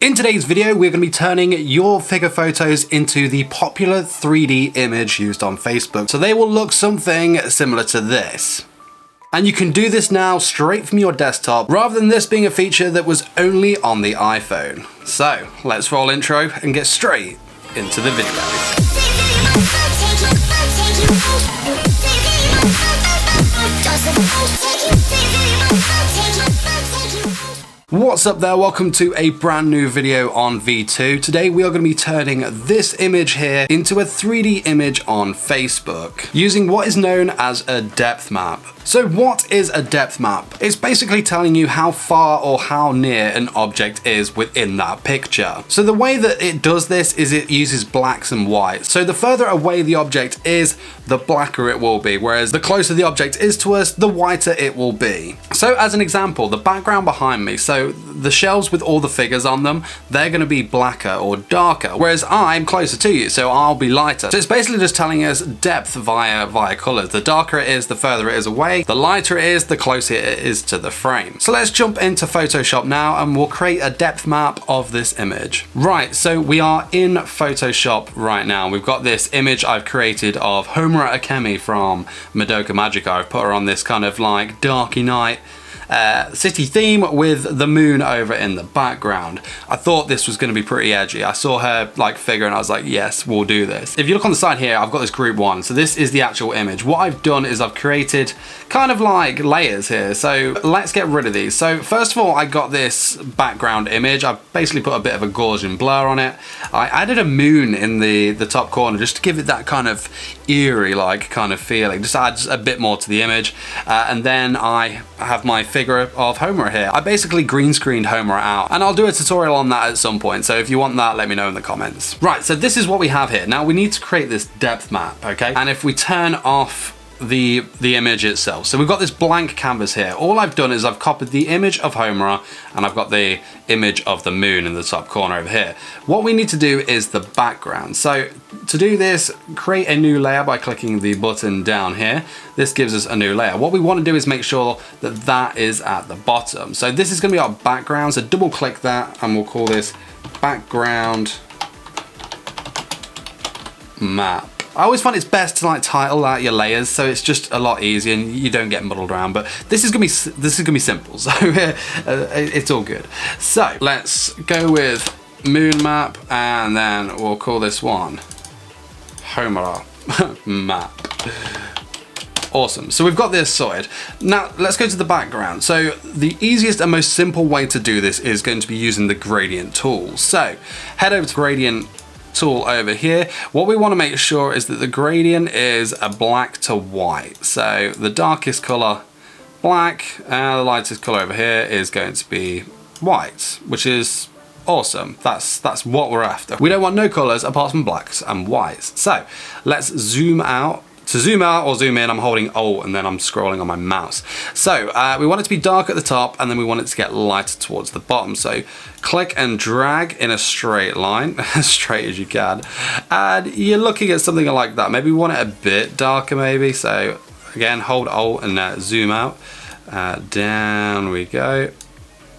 In today's video, we're going to be turning your figure photos into the popular 3D image used on Facebook. So they will look something similar to this. And you can do this now straight from your desktop, rather than this being a feature that was only on the iPhone. So let's roll intro and get straight into the video. What's up there, welcome to a brand new video on V2. Today we are going to be turning this image here into a 3D image on Facebook using what is known as a depth map. So what is a depth map? It's basically telling you how far or how near an object is within that picture. So the way that it does this is it uses blacks and whites. So the further away the object is, the blacker it will be, whereas the closer the object is to us, the whiter it will be. So as an example, the background behind me, so the shelves with all the figures on them, they're going to be blacker or darker, whereas I'm closer to you, so I'll be lighter. So it's basically just telling us depth via colors. The darker it is, the further it is away. The lighter it is, the closer it is to the frame. So let's jump into Photoshop now and we'll create a depth map of this image. Right, so we are in Photoshop right now. We've got this image I've created of Homura Akemi from Madoka Magica. I've put her on this kind of like darky night city theme with the moon over in the background. I thought this was going to be pretty edgy. I saw her like figure and I was like, yes, we'll do this. If you look on the side here, I've got this group one. So this is the actual image. What I've done is I've created kind of like layers here. So let's get rid of these. So first of all, I got this background image. I basically put a bit of a Gaussian blur on it. I added a moon in the top corner just to give it that kind of eerie like kind of feeling. Just adds a bit more to the image. And then I have my figure of Homura here. I basically green screened Homura out, and I'll do a tutorial on that at some point, so if you want that, let me know in the comments. Right, so this is what we have here. Now we need to create this depth map, okay? And if we turn off the image itself, so we've got this blank canvas here. All I've done is I've copied the image of Homura and I've got the image of the moon in the top corner over here. What we need to do is the background. So to do this, create a new layer by clicking the button down here. This gives us a new layer. What we want to do is make sure that that is at the bottom. So this is going to be our background, so double click that and we'll call this background map. I always find it's best to like title out your layers, so it's just a lot easier and you don't get muddled around. But this is gonna be simple, so it's all good. So let's go with moon map, and then we'll call this one Homura map. Awesome, so we've got this sorted. Now let's go to the background. So the easiest and most simple way to do this is going to be using the gradient tool. So head over to gradient tool over here. What we want to make sure is that the gradient is a black to white. So the darkest color black and the lightest color over here is going to be white, which is awesome. That's what we're after. We don't want no colors apart from blacks and whites. So let's zoom out. To zoom out or zoom in, I'm holding Alt and then I'm scrolling on my mouse. So we want it to be dark at the top and then we want it to get lighter towards the bottom. So click and drag in a straight line, as straight as you can. And you're looking at something like that. Maybe we want it a bit darker maybe. So again, hold Alt and zoom out. Down we go.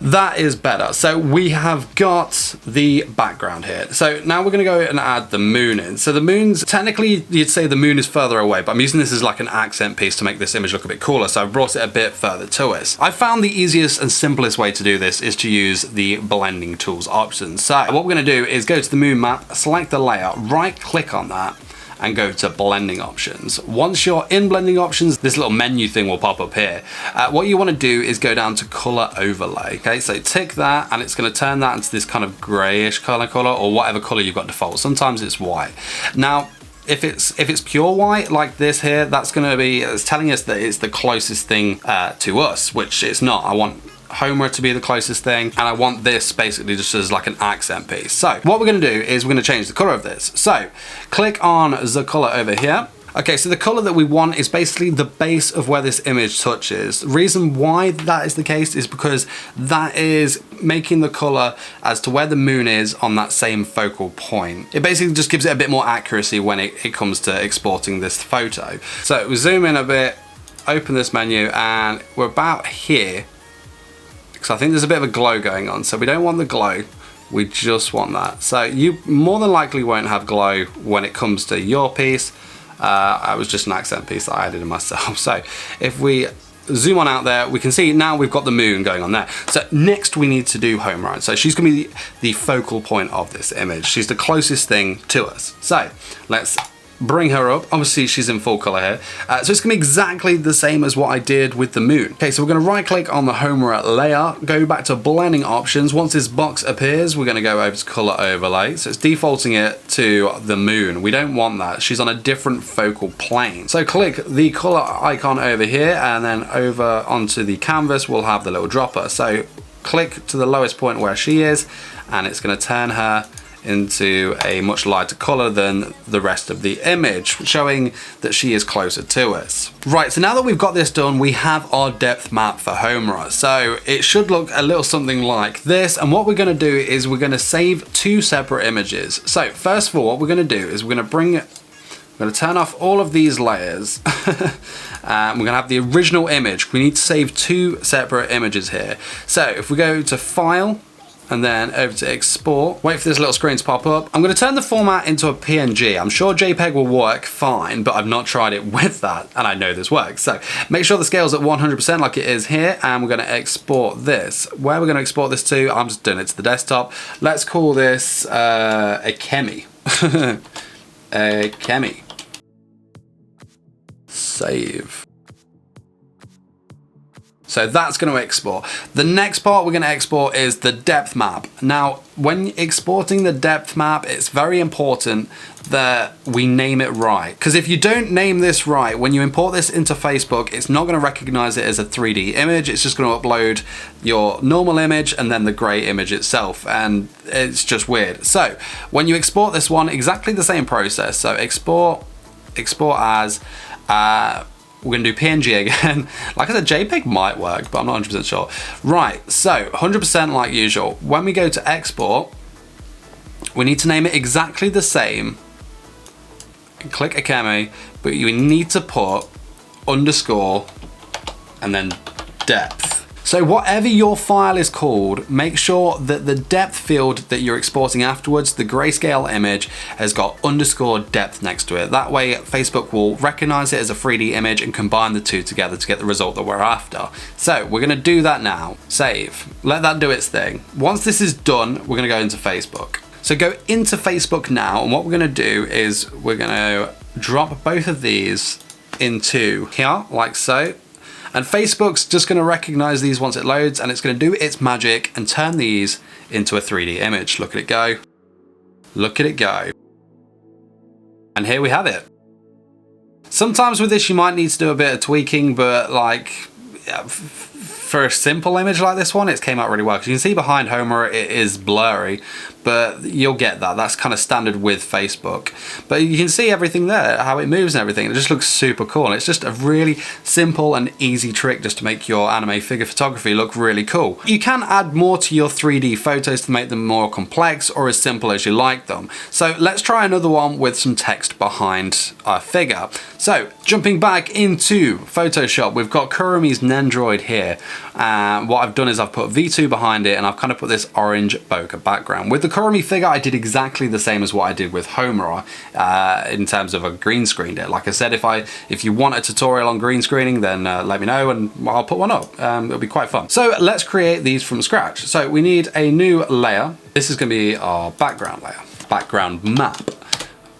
That is better. So we have got the background here. So now we're going to go and add the moon in. So the moon's, technically you'd say the moon is further away, but I'm using this as like an accent piece to make this image look a bit cooler. So I've brought it a bit further to us. I found the easiest and simplest way to do this is to use the blending tools option. So what we're going to do is go to the moon map, select the layer, right click on that, and go to blending options. Once you're in blending options, this little menu thing will pop up here. What you want to do is go down to color overlay. Okay, so tick that and it's going to turn that into this kind of grayish color or whatever color you've got default. Sometimes it's white. Now, if it's pure white like this here, that's going to be, it's telling us that it's the closest thing to us, which it's not. I want Homura to be the closest thing, and I want this basically just as like an accent piece. So what we're going to do is we're going to change the color of this. So click on the color over here. Okay, so the color that we want is basically the base of where this image touches. The reason why that is the case is because that is making the color as to where the moon is on that same focal point. It basically just gives it a bit more accuracy when it comes to exporting this photo. So we zoom in a bit, open this menu, and we're about here. because I think there's a bit of a glow going on, so we don't want the glow. We just want that. So you more than likely won't have glow when it comes to your piece. It was just an accent piece that I added in myself. So if we zoom on out there, we can see now we've got the moon going on there. So next we need to do Homura. So she's gonna be the focal point of this image. She's the closest thing to us. So let's bring her up. Obviously she's in full color here. So it's gonna be exactly the same as what I did with the moon. Okay, so we're gonna right click on the Homura layer, go back to blending options. Once this box appears, we're gonna go over to color overlay. So it's defaulting it to the moon. We don't want that. She's on a different focal plane. So click the color icon over here and then over onto the canvas, we'll have the little dropper. So click to the lowest point where she is and it's gonna turn her into a much lighter color than the rest of the image, showing that she is closer to us. Right, so now that we've got this done, we have our depth map for Homura. So it should look a little something like this, and what we're gonna do is we're gonna save two separate images. So first of all, what we're gonna do is we're gonna turn off all of these layers. We're gonna have the original image. We need to save two separate images here. So if we go to File, and then over to export, wait for this little screen to pop up. I'm gonna turn the format into a PNG. I'm sure JPEG will work fine, but I've not tried it with that, and I know this works. So make sure the scale's at 100% like it is here, and we're gonna export this. Where we're gonna export this to, I'm just doing it to the desktop. Let's call this a Kemi. A Kemi. Save. So that's going to export. The next part we're going to export is the depth map. Now, when exporting the depth map, it's very important that we name it right. Because if you don't name this right, when you import this into Facebook, it's not going to recognize it as a 3D image. It's just going to upload your normal image and then the gray image itself. And it's just weird. So when you export this one, exactly the same process. So export as, we're gonna do PNG again. Like I said, JPEG might work, but I'm not 100% sure. Right, so 100% like usual. When we go to export, we need to name it exactly the same. Click Akemi, but you need to put underscore and then depth. So whatever your file is called, make sure that the depth field that you're exporting afterwards, the grayscale image, has got underscore depth next to it. That way Facebook will recognize it as a 3D image and combine the two together to get the result that we're after. So we're gonna do that now. Save, let that do its thing. Once this is done, we're gonna go into Facebook. So go into Facebook now, and what we're gonna do is we're gonna drop both of these into here, like so. And Facebook's just gonna recognize these once it loads, and it's gonna do its magic and turn these into a 3D image. Look at it go. Look at it go. And here we have it. Sometimes with this you might need to do a bit of tweaking, but like for a simple image like this one, it's came out really well. Because you can see behind Homura it is blurry, but you'll get that. That's kind of standard with Facebook. But you can see everything there, how it moves and everything. It just looks super cool. And it's just a really simple and easy trick just to make your anime figure photography look really cool. You can add more to your 3D photos to make them more complex or as simple as you like them. So let's try another one with some text behind our figure. So jumping back into Photoshop, we've got Kurumi's Nendroid here. What I've done is I've put V2 behind it, and I've kind of put this orange bokeh background. With the Kurumi figure, I did exactly the same as what I did with Homura in terms of a green screened it. Like I said, if you want a tutorial on green screening, then let me know and I'll put one up. It'll be quite fun. So let's create these from scratch. So we need a new layer. This is going to be our background layer, background map.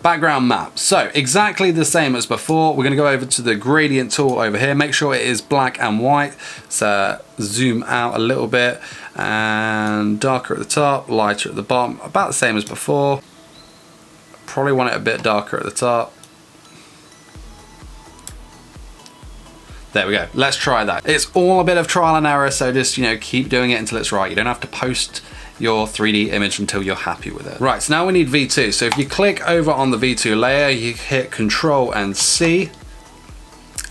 Background map. So exactly the same as before. We're going to go over to the gradient tool over here. Make sure it is black and white. So zoom out a little bit, and darker at the top, lighter at the bottom. About the same as before. Probably want it a bit darker at the top. There we go. Let's try that. It's all a bit of trial and error, so just, you know, keep doing it until it's right. You don't have to post your 3D image until you're happy with it. Right, so now we need V2. So if you click over on the V2 layer, you hit Control and C.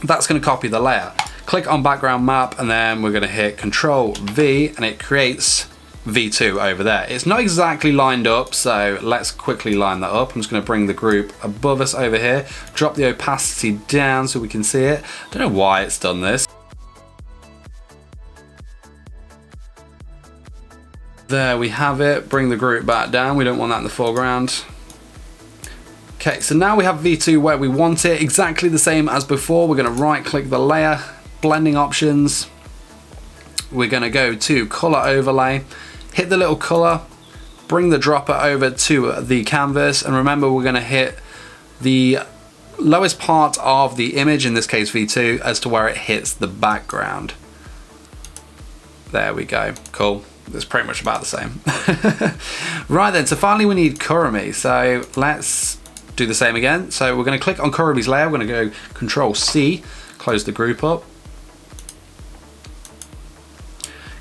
That's going to copy the layer. Click on background map, and then we're going to hit Control V, and it creates V2 over there. It's not exactly lined up, so let's quickly line that up. I'm just going to bring the group above us over here, drop the opacity down so we can see it. I don't know why it's done this. There we have it. Bring the group back down. We don't want that in the foreground. Okay, so now we have V2 where we want it, exactly the same as before. We're gonna right click the layer, blending options. We're gonna go to color overlay, hit the little color, bring the dropper over to the canvas, and remember we're gonna hit the lowest part of the image, in this case V2, as to where it hits the background. There we go, cool. It's pretty much about the same. Right then, so finally we need Kurumi. So let's do the same again. So we're going to click on Kurumi's layer. We're going to go Control C, close the group up.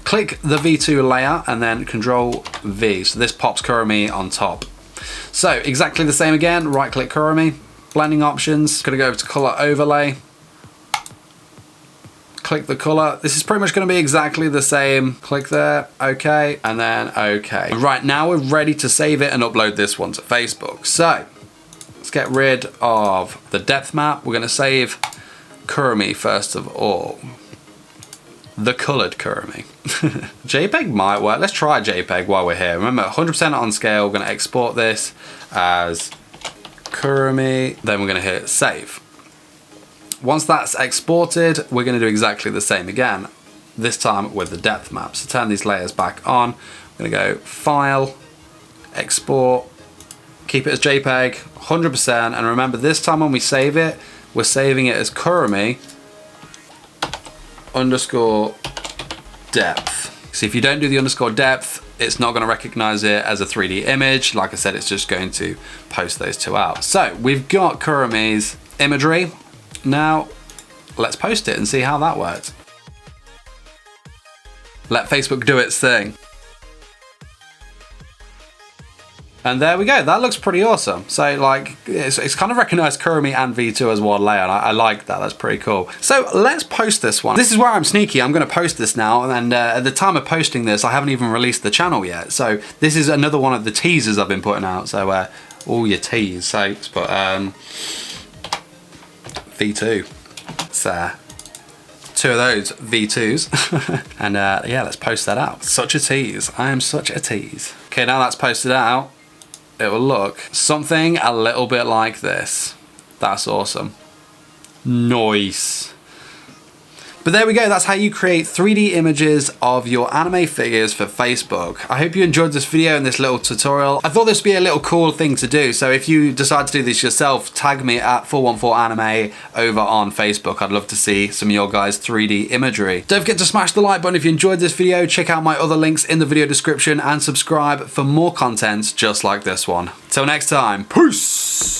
Click the V2 layer and then Control V. So this pops Kurumi on top. So exactly the same again. Right click Kurumi, blending options. Going to go over to color overlay. Click the color. This is pretty much going to be exactly the same. Click there, okay, and then okay. Right, now we're ready to save it and upload this one to Facebook. So let's get rid of the depth map. We're going to save Kurumi first of all. The colored Kurumi. JPEG might work. Let's try JPEG while we're here. Remember, 100% on scale. We're going to export this as Kurumi. Then we're going to hit save. Once that's exported, we're going to do exactly the same again, this time with the depth map. So turn these layers back on. I'm going to go File, Export, keep it as JPEG, 100%. And remember, this time when we save it, we're saving it as Kurumi underscore depth. So if you don't do the underscore depth, it's not going to recognize it as a 3D image. Like I said, it's just going to post those two out. So we've got Kurumi's imagery. Now, let's post it and see how that works. Let Facebook do its thing. And there we go, that looks pretty awesome. So like, it's kind of recognized Kurumi and V2 as one layer, and I like that, that's pretty cool. So let's post this one. This is where I'm sneaky, I'm gonna post this now, and at the time of posting this, I haven't even released the channel yet. So this is another one of the teasers I've been putting out, so all your teas. So let's put V2. So two of those V2s. And yeah, let's post that out. Such a tease. I am such a tease. Okay, now that's posted out, it will look something a little bit like this. That's awesome. Nice. But there we go, that's how you create 3D images of your anime figures for Facebook. I hope you enjoyed this video and this little tutorial. I thought this would be a little cool thing to do, so if you decide to do this yourself, tag me at 414anime over on Facebook. I'd love to see some of your guys' 3D imagery. Don't forget to smash the like button if you enjoyed this video, check out my other links in the video description, and subscribe for more content just like this one. Till next time, peace!